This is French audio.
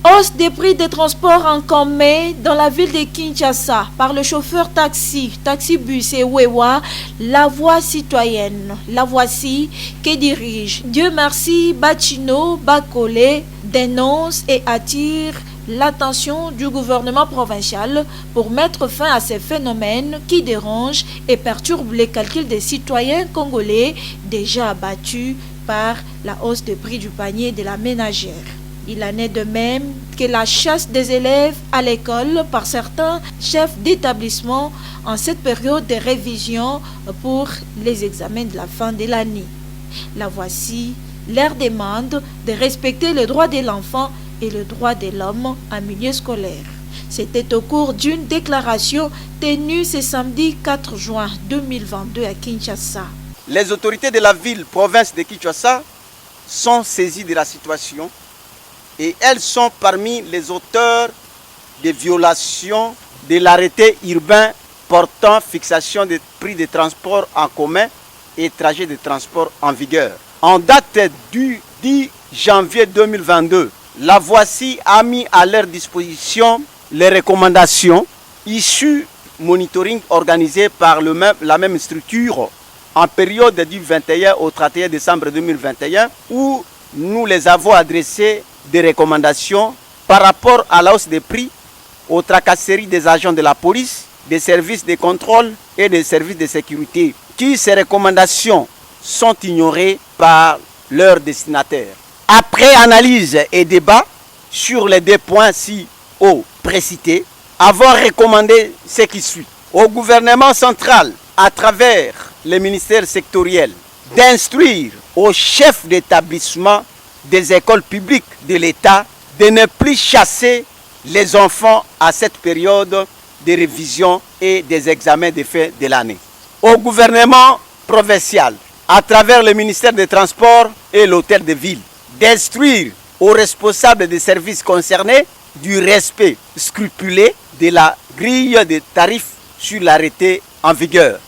Hausse des prix des transports en commun dans la ville de Kinshasa par le chauffeur taxi-bus et Wewa, la voie citoyenne. La voici que dirige Dieu merci Bachino Bakole dénonce et attire l'attention du gouvernement provincial pour mettre fin à ces phénomènes qui dérangent et perturbent les calculs des citoyens congolais déjà abattus par la hausse des prix du panier de la ménagère. Il en est de même que la chasse des élèves à l'école par certains chefs d'établissement en cette période de révision pour les examens de la fin de l'année. La voici leur demande de respecter les droits de l'enfant et le droit de l'homme en milieu scolaire. C'était au cours d'une déclaration tenue ce samedi 4 juin 2022 à Kinshasa. Les autorités de la ville-province de Kinshasa sont saisies de la situation et elles sont parmi les auteurs des violations de l'arrêté urbain portant fixation des prix de transport en commun et trajets de transport en vigueur. En date du 10 janvier 2022, la voici a mis à leur disposition les recommandations issues du monitoring organisé par la même structure en période du 21 au 31 décembre 2021 où nous les avons adressé des recommandations par rapport à la hausse des prix, aux tracasseries des agents de la police, des services de contrôle et des services de sécurité, ces recommandations sont ignorées par leurs destinataires. Après analyse et débat sur les deux points si haut précités, avons recommandé ce qui suit au gouvernement central, à travers les ministères sectoriels, d'instruire aux chefs d'établissement des écoles publiques de l'État de ne plus chasser les enfants à cette période de révision et des examens de fin de l'année. Au gouvernement provincial, à travers le ministère des Transports et l'hôtel de ville, d'instruire aux responsables des services concernés du respect scrupuleux de la grille des tarifs sur l'arrêté en vigueur.